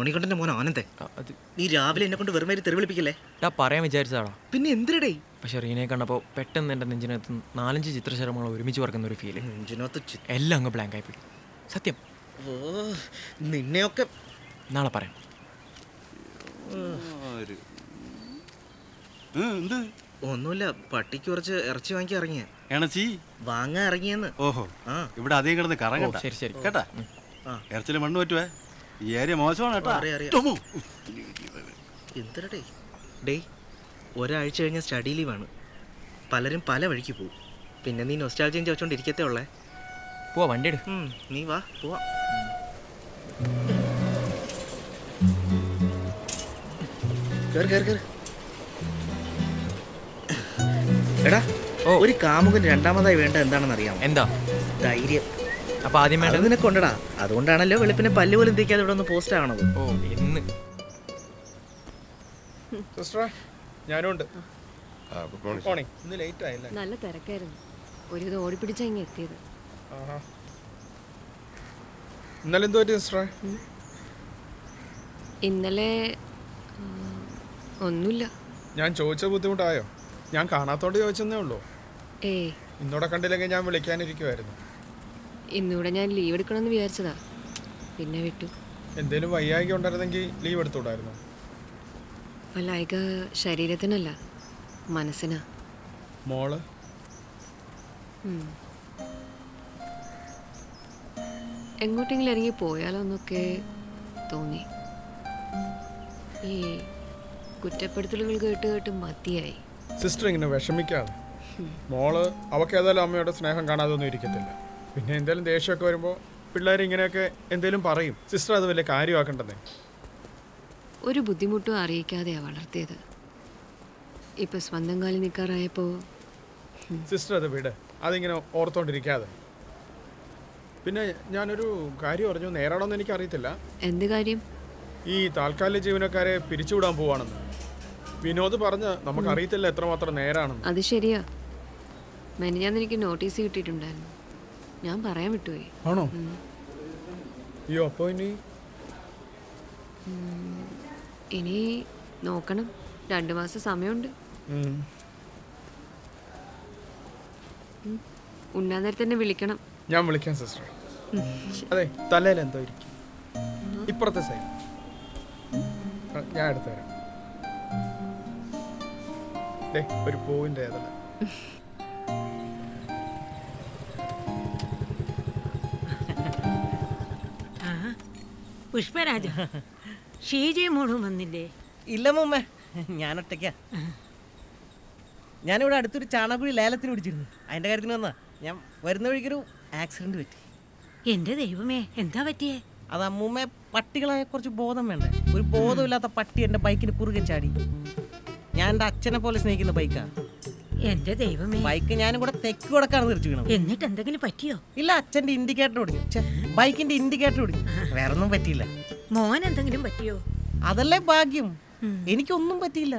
സോണിക്കൊണ്ടന്റെ മോൻ ആനന്ദേ, നീ രാവിലെ എന്നെ കൊണ്ട് വെറുതെ തെരുവിളിപ്പിക്കല്ലേ. പറയാൻ വിചാരിച്ചതാടാ, പിന്നെ എന്തിനടേ? പക്ഷെ റീനയെ കണ്ടപ്പോൾ പെട്ടെന്ന് എൻ്റെ നെഞ്ചിനകത്ത് 4-5 ചിത്രശലഭങ്ങൾ ഒരുമിച്ച് പറക്കുന്ന ഒരു ഫീല്. നെഞ്ചിനകത്ത് എല്ലാം അങ്ങ് ബ്ലാങ്ക് ആയി പോയി. സത്യം. ഓ, നിന്നെയൊക്കെ നാളെ പറയാം. ഒന്നുമില്ല, പട്ടിക്ക് കുറച്ച് ഇറച്ചി വാങ്ങി ഇറങ്ങിയ വാങ്ങാൻ ഇറങ്ങിയെന്ന്. ഓഹോ, ഇവിടെ അധികം കിടന്ന് കറങ്ങണ്ട. ശരി ശരി കേട്ടാ, ഇറച്ചില് മണ്ണ് പറ്റുവേ. ഈ ഏരിയ മോശമാണ് കേട്ടോ. എന്തരടേ ഡേ, ഒരാഴ്ച കഴിഞ്ഞ സ്റ്റഡി ലീവാണ്. പലരും പല വഴിക്ക് പോകും. പിന്നെ നീ നൊസ്റ്റാൾജിയം ചോദിച്ചോണ്ടിരിക്കത്തേ ഉള്ളേ. പോവാ, വണ്ടി എടു. നീ വാ, പോവാ. കേറ് കേറ് കേറ്. എടാ, ഒരു കാമുകൻ രണ്ടാമതായി വേണ്ട എന്താണെന്ന് അറിയാമോ? എന്താ? ധൈര്യം. അപ്പൊ ആദ്യം വേണ്ടത് നിനക്ക് കൊണ്ടടാ. അതുകൊണ്ടാണല്ലോ വെളുപ്പിനെ പല്ല് പോലും തേക്കാതെ ഇവിടെ ഒന്ന് പോസ്റ്റ് ആവണത്. ഓ, എന്ന് ഞാനുണ്ട്. ഇന്ന് ലേറ്റ് ആയില്ലേ? നല്ല തിരക്കായിരുന്നു. ഒരു ഇത് ഓടിപ്പിടിച്ചാ ഇങ്ങ് എത്തിയത്. ഇന്നലെ എന്തോ പറ്റി സിസ്റ്ററെ? ഇന്നലെ ഒന്നുമില്ല. ഞാൻ ചോദിച്ച ബുദ്ധിമുട്ടായോ? ഞാൻ കാണാത്തോണ്ട് ചോദിച്ചെന്നേ ഉള്ളൂ. ഇന്നോടെ കണ്ടില്ലെങ്കിൽ ഞാൻ വിളിക്കാനിരിക്കുമായിരുന്നു. ഇന്നിവിടെ ഞാൻ ലീവ് എടുക്കണമെന്ന് വിചാരിച്ചതാ, പിന്നെ വിട്ടു. എന്തേലും വയ്യായ്ക ഉണ്ടായിരുന്നെങ്കിൽ ലീവ് എടുത്തുകൂടായിരുന്നു. വല്ലായ്ക ശരീരത്തിനല്ല, മനസ്സിനാ. മോള് എങ്ങോട്ടെങ്കിലും ഇറങ്ങി പോയാലോ എന്നൊക്കെ തോന്നി. ഈ കുറ്റപ്പെടുത്തലുകൾ കേട്ട് കേട്ട് മതിയായി. സിസ്റ്റർ ഇങ്ങനെ വിഷമിക്കാതെ. മോള് അവൾക്ക് ഏതായാലും അമ്മയുടെ സ്നേഹം കാണാതെ ഒന്നും ഇരിക്കത്തില്ല. പിന്നെ എന്തെങ്കിലും ദേഷ്യമൊക്കെ വരുമ്പോൾ പിള്ളേർ ഇങ്ങനെയൊക്കെ എന്തെങ്കിലും പറയും. സിസ്റ്റർ അത് വലിയ കാര്യമാക്കണ്ടെന്നേ. ഒരു ബുദ്ധിമുട്ടും അറിയിക്കാതെയാണ് വളർത്തിയത്. ഇപ്പം സ്വന്തം കാലിൽ നിൽക്കാറായപ്പോൾ സിസ്റ്റർ അത് വിട്, അതിങ്ങനെ ഓർത്തോണ്ടിരിക്കാതെ. പിന്നെ ഞാനൊരു കാര്യം പറഞ്ഞു, നേരാണോന്ന് എനിക്കറിയത്തില്ല. എന്ത് കാര്യം? ഈ താൽക്കാലിക ജീവനക്കാരെ പിരിച്ചുവിടാൻ പോവാണെന്ന് വിനോദ് പറഞ്ഞ്. നമുക്കറിയത്തില്ല എത്രമാത്രം നേരാണെന്ന്. അത് ശരിയാ. മെനഞ്ഞാന്ന് എനിക്ക് നോട്ടീസ് കിട്ടിയിട്ടുണ്ടായിരുന്നു. ഞാൻ പറയാൻ വിട്ടുപോയി. ആണോ? അയ്യോ, അപ്പോൾ ഇനി നോക്കണം. 2 മാസം സമയമുണ്ട്. ഉണ്ണാൻ നേരത്തെ തന്നെ വിളിക്കണം. ഞാൻ വിളിക്കാം സിസ്റ്റർ. അതെ, തലയിൽ എന്തോ ഇരിക്കും. ഇപ്പുറത്തെ സൈഡ് ഞാൻ എടുത്തു തരാം. ഒരു പൂവിൻ്റെ ഏതല്ല. പുഷ്പരാജ, ഷീജയും മോളും വന്നില്ലേ? ഇല്ല മുമ്മേ, ഞാനൊറ്റയ്ക്കാ. ഞാനിവിടെ അടുത്തൊരു ചാണകുഴി ലേലത്തിന് പിടിച്ചിരുന്നു. അതിൻ്റെ കാര്യത്തിന് വന്നാ. ഞാൻ വരുന്ന വഴിക്കൊരു ആക്സിഡന്റ് പറ്റി. എൻ്റെ ദൈവമേ, എന്താ പറ്റിയേ? അത് അമ്മൂമ്മയെ പട്ടികളായ കുറച്ച് ബോധം വേണ്ടേ. ഒരു ബോധമില്ലാത്ത പട്ടി എൻ്റെ ബൈക്കിന് കുറുകെ ചാടി. ഞാൻ എൻ്റെ അച്ഛനെ പോലെ സ്നേഹിക്കുന്ന ബൈക്കാ. എൻ്റെ ദൈവമേ. ബൈക്ക് ഞാനും കൂടെ തെക്ക് കൊടുക്കാണ് തിരിച്ചു വീണത്. എന്നിട്ട് എന്തെങ്കിലും പറ്റിയോ? ഇല്ല, അച്ഛൻ്റെ ഇൻഡിക്കേറ്റർ ഓടിഞ്ഞു. ബൈക്കിന്റെ ഇൻഡിക്കേറ്റർ ഓടിഞ്ഞു. വേറൊന്നും പറ്റിയില്ല. മോൻ എന്തെങ്കിലും പറ്റിയോ? അതല്ലേ ഭാഗ്യം. എനിക്കൊന്നും പറ്റിയില്ല.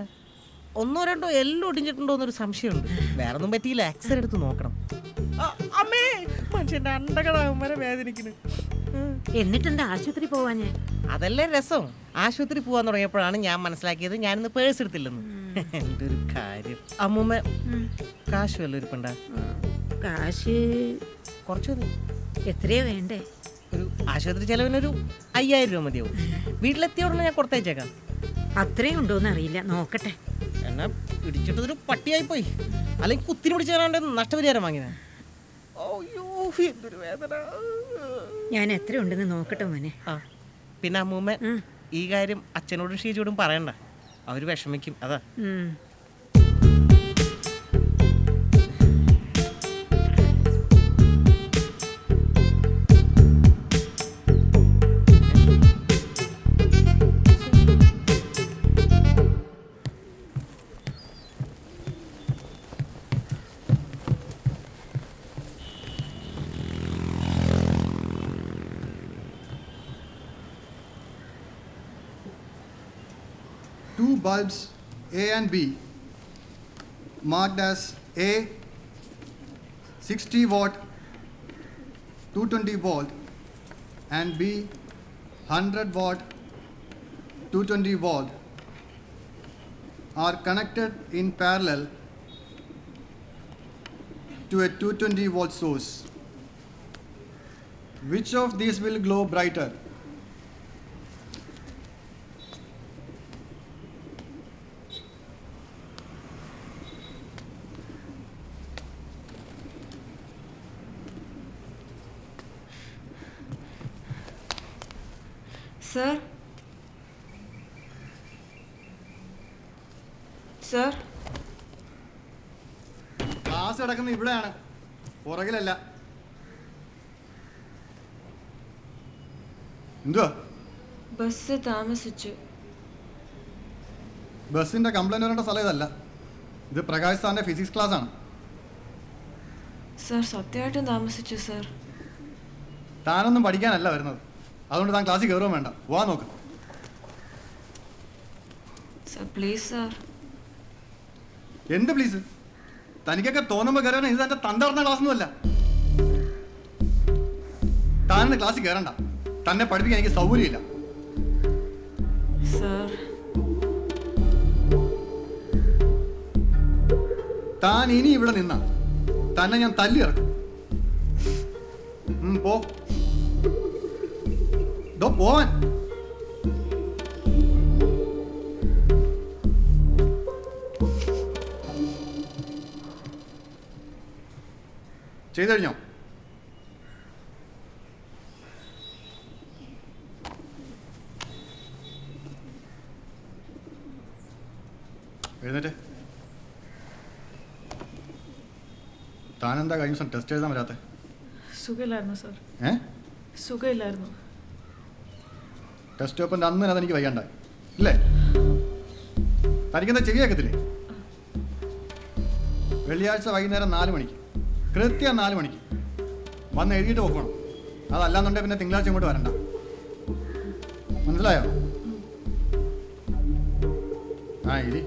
1-2 എല്ലാം ഒടിഞ്ഞിട്ടുണ്ടോ എന്നൊരു സംശയമുണ്ട്. വേറൊന്നും പറ്റിയില്ല. എക്സ്റേ എടുത്ത് നോക്കണം. അമ്മേ, മനുഷ്യന്റെ അണ്ടകടാകും വരെ വേദനിക്കുന്നു. എന്നിട്ടെന്താ ആശുപത്രി പോവാഞ്ഞേ? അതല്ലേ രസം. ആശുപത്രി പോവാൻ തുടങ്ങിയപ്പോഴാണ് ഞാൻ മനസ്സിലാക്കിയത് ഞാനിന്ന് പേഴ്സ് എടുത്തില്ലെന്ന്. എൻ്റെ ഒരു കാര്യം. അമ്മൂമ്മ കാശ് വല്ല ഇരിപ്പുണ്ട? കാശ് കുറച്ച് മതി. എത്രയാ വേണ്ടേ? ഒരു ആശുപത്രി ചെലവിനൊരു 5000 രൂപ മതിയാവും. വീട്ടിലെത്തിയ ഉടനെ ഞാൻ കൊടുത്തയച്ചേക്കാം. അത്രയും ഉണ്ടോന്ന് അറിയില്ല, നോക്കട്ടെ. എന്നാ പിടിച്ചിട്ടതൊരു പട്ടിയായി പോയി. അല്ലെങ്കിൽ കുത്തിന് പിടിച്ച് തരാണ്ട് നഷ്ടപരിഹാരം വാങ്ങിയതാ. എന്തൊരു വേദന. ഞാൻ എത്രയുണ്ടെന്ന് നോക്കട്ടെ മോനെ. പിന്നെ അമ്മൂമ്മ ഈ കാര്യം അച്ഛനോടും ഷീജോടും പറയണ്ട. അവർ വിഷമിക്കും. അതാ. Two bulbs A and B marked as A 60 watt 220 volt and B 100 watt 220 volt are connected in parallel to a 220 volt source. Which of these will glow brighter? Sir sir class കിടക്കുന്നത് ഇവിടെയാണ്, പുറകിലല്ല. എന്തുവാ? Bus താമസിച്ചു. ബസ്സിന്റെ complaint വരേണ്ട സ്ഥലം ഇതല്ല. ഇത് പ്രകാശ് സാറിന്റെ ഫിസിക്സ് ക്ലാസ് ആണ്. സർ സത്യമായിട്ടും താമസിച്ചു സർ. താനൊന്നും പഠിക്കാനല്ല വരുന്നത്, അതുകൊണ്ട് താൻ ക്ലാസ്സിൽ കയറുകയും വേണ്ട. പോവാൻ നോക്ക്. Sir please sir. എന്ത് പ്ലീസ്? തനിക്കൊക്കെ തോന്നുമ്പോൾ കയറാൻ ഇത് തന്റെ തന്ത പറഞ്ഞ ക്ലാസ് ഒന്നുമല്ല. താനെന്ന് ക്ലാസ്സിൽ കയറണ്ട. തന്നെ പഠിപ്പിക്കാൻ എനിക്ക് സൗകര്യമില്ല. സർ താൻ ഇനി ഇവിടെ നിന്നാ തന്നെ ഞാൻ തല്ലി ഇറക്കും. പോ പോവാൻ. ചെയ്തു കഴിഞ്ഞോ? എഴുന്നേറ്റ്. താനെന്താ കഴിഞ്ഞ ദിവസം ടെസ്റ്റ് എഴുതാൻ വരാത്തെ? സുഖമില്ലായിരുന്നു സാർ. സുഖമില്ലായിരുന്നു. ടെസ്റ്റ് പേപ്പറിൻ്റെ അന്ന് തന്നെ അതെനിക്ക് വയ്യാണ്ടായി ഇല്ലേ? തനിക്കെന്താ ചെവി കേൾക്കത്തില്ലേ? വെള്ളിയാഴ്ച വൈകുന്നേരം 4 മണിക്ക്, കൃത്യം 4 മണിക്ക് വന്ന് എഴുതിയിട്ട് പോക്കണം. അതല്ലാന്നുണ്ടെങ്കിൽ പിന്നെ തിങ്കളാഴ്ച ഇങ്ങോട്ട് വരണ്ട. മനസ്സിലായോ? ആ ഇരി.